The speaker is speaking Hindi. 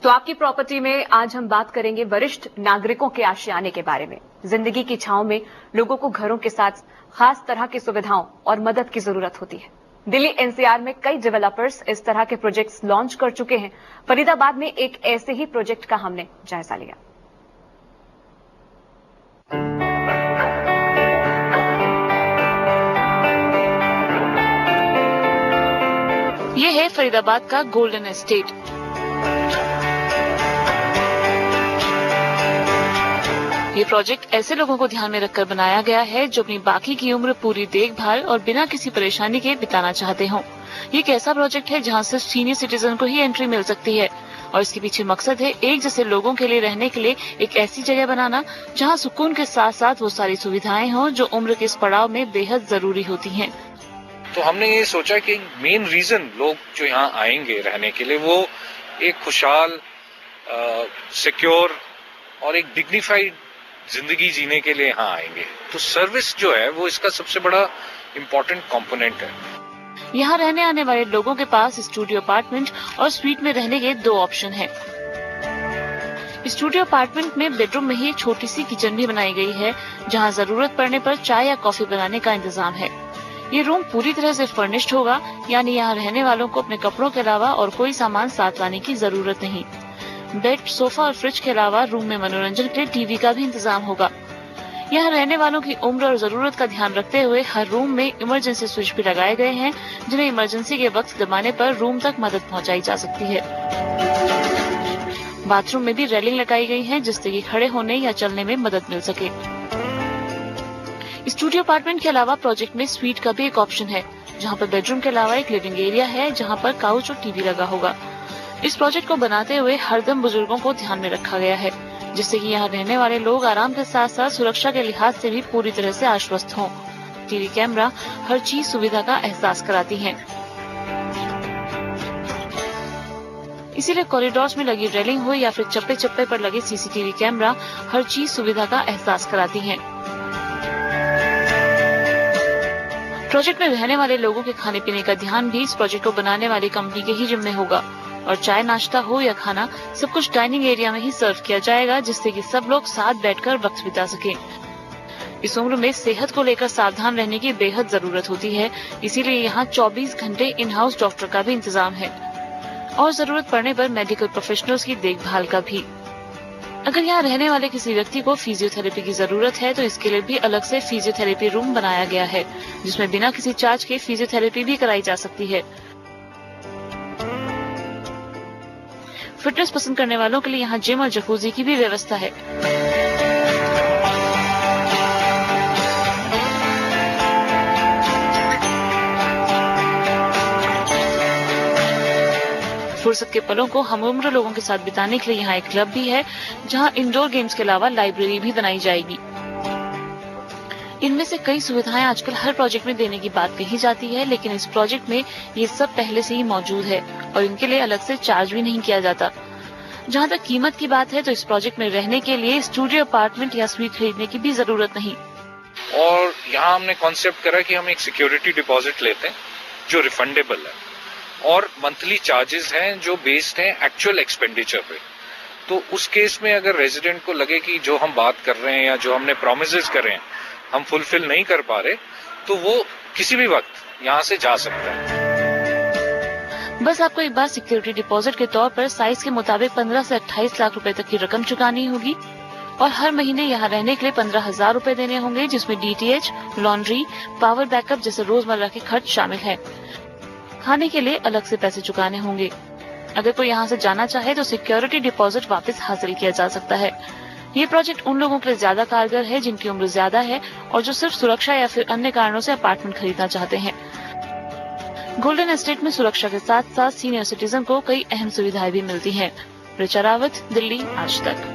तो आपकी प्रॉपर्टी में आज हम बात करेंगे वरिष्ठ नागरिकों के आशियाने के बारे में। जिंदगी की छांव में लोगों को घरों के साथ खास तरह की सुविधाओं और मदद की जरूरत होती है। दिल्ली एनसीआर में कई डेवलपर्स इस तरह के प्रोजेक्ट्स लॉन्च कर चुके हैं। फरीदाबाद में एक ऐसे ही प्रोजेक्ट का हमने जायजा लिया। ये है फरीदाबाद का गोल्डन एस्टेट। ये प्रोजेक्ट ऐसे लोगों को ध्यान में रखकर बनाया गया है जो अपनी बाकी की उम्र पूरी देखभाल और बिना किसी परेशानी के बिताना चाहते हों। ये एक ऐसा प्रोजेक्ट है जहां सिर्फ सीनियर सिटीजन को ही एंट्री मिल सकती है और इसके पीछे मकसद है एक जैसे लोगों के लिए रहने के लिए एक ऐसी जगह बनाना जहां सुकून के साथ साथ वो सारी सुविधाएं हों जो उम्र के इस पड़ाव में बेहद जरूरी होती हैं। तो हमने ये सोचा कि मेन रीजन लोग जो यहाँ आएंगे रहने के लिए वो एक खुशहाल, सिक्योर और एक डिग्निफाइड जिंदगी जीने के लिए यहाँ आएंगे। तो सर्विस जो है वो इसका सबसे बड़ा इम्पोर्टेंट कंपोनेंट है। यहाँ रहने आने वाले लोगों के पास स्टूडियो अपार्टमेंट और स्वीट में रहने के दो ऑप्शन हैं। स्टूडियो अपार्टमेंट में बेडरूम में ही एक छोटी सी किचन भी बनाई गई है जहाँ जरूरत पड़ने पर चाय या कॉफी बनाने का इंतजाम है। ये रूम पूरी तरह से फर्निश्ड होगा, यानी यहाँ रहने वालों को अपने कपड़ों के अलावा और कोई सामान साथ लाने की जरूरत नहीं। बेड, सोफा और फ्रिज के अलावा रूम में मनोरंजन के लिए टीवी का भी इंतजाम होगा। यहाँ रहने वालों की उम्र और जरूरत का ध्यान रखते हुए हर रूम में इमरजेंसी स्विच भी लगाए गए हैं जिन्हें इमरजेंसी के वक्त दबाने पर रूम तक मदद पहुंचाई जा सकती है। बाथरूम में भी रेलिंग लगाई गई है जिससे कि खड़े होने या चलने में मदद मिल सके। स्टूडियो अपार्टमेंट के अलावा प्रोजेक्ट में स्वीट का भी एक ऑप्शन है जहाँ पर बेडरूम के अलावा एक लिविंग एरिया है जहाँ पर काउच और टीवी लगा होगा। इस प्रोजेक्ट को बनाते हुए हरदम बुजुर्गों को ध्यान में रखा गया है जिससे कि यहाँ रहने वाले लोग आराम के साथ साथ सुरक्षा के लिहाज से भी पूरी तरह से आश्वस्त हों। टीवी कैमरा हर चीज सुविधा का एहसास कराती हैं। इसीलिए कॉरिडोर्स में लगी रेलिंग हो या फिर चप्पे चप्पे पर लगे सीसीटीवी कैमरा हर चीज सुविधा का एहसास कराती हैं। प्रोजेक्ट में रहने वाले लोगों के खाने पीने का ध्यान भी इस प्रोजेक्ट को बनाने वाली कंपनी के ही जिम्मे होगा और चाय नाश्ता हो या खाना सब कुछ डाइनिंग एरिया में ही सर्व किया जाएगा जिससे कि सब लोग साथ बैठकर वक्त बिता सकें। इस उम्र में सेहत को लेकर सावधान रहने की बेहद जरूरत होती है, इसीलिए यहाँ 24 घंटे इन हाउस डॉक्टर का भी इंतजाम है और जरूरत पड़ने पर मेडिकल प्रोफेशनल्स की देखभाल का भी। अगर यहाँ रहने वाले किसी व्यक्ति को फिजियोथेरेपी की जरूरत है तो इसके लिए भी अलग से फिजियोथेरेपी रूम बनाया गया है जिसमें बिना किसी चार्ज के फिजियोथेरेपी भी कराई जा सकती है। फिटनेस पसंद करने वालों के लिए यहाँ जिम और जकूजी की भी व्यवस्था है। फुर्सत के पलों को हम उम्र लोगों के साथ बिताने के लिए यहाँ एक क्लब भी है जहाँ इंडोर गेम्स के अलावा लाइब्रेरी भी बनाई जाएगी। इनमें से कई सुविधाएं आजकल हर प्रोजेक्ट में देने की बात कही जाती है, लेकिन इस प्रोजेक्ट में ये सब पहले से ही मौजूद है और इनके लिए अलग से चार्ज भी नहीं किया जाता। जहाँ तक कीमत की बात है तो इस प्रोजेक्ट में रहने के लिए स्टूडियो अपार्टमेंट या स्वीट खरीदने की भी जरूरत नहीं। और यहाँ हमने कॉन्सेप्ट करा कि हम एक सिक्योरिटी डिपॉजिट लेते हैं जो रिफंडेबल है और मंथली चार्जेस हैं जो बेस्ड हैं एक्चुअल एक्सपेंडिचर पे। तो उस केस में अगर रेजिडेंट को लगे कि जो हम बात कर रहे हैं या जो हमने प्रोमिसेस कर रहे हैं हम फुलफिल नहीं कर पा रहे तो वो किसी भी वक्त यहाँ से जा सकता है। बस आपको एक बार सिक्योरिटी डिपॉजिट के तौर पर साइज के मुताबिक 15 से 28 लाख रुपए तक की रकम चुकानी होगी और हर महीने यहाँ रहने के लिए 15,000 रुपए देने होंगे जिसमें डीटीएच, लॉन्ड्री, पावर बैकअप जैसे रोजमर्रा के खर्च शामिल है। खाने के लिए अलग से पैसे चुकाने होंगे। अगर कोई यहाँ से जाना चाहे तो सिक्योरिटी डिपॉजिट वापस हासिल किया जा सकता है। ये प्रोजेक्ट उन लोगों के लिए ज्यादा कारगर है जिनकी उम्र ज्यादा है और जो सिर्फ सुरक्षा या फिर अन्य कारणों से अपार्टमेंट खरीदना चाहते हैं। गोल्डन एस्टेट में सुरक्षा के साथ साथ सीनियर सिटीजन को कई अहम सुविधाएं भी मिलती हैं। ऋचा रावत, दिल्ली, आज तक।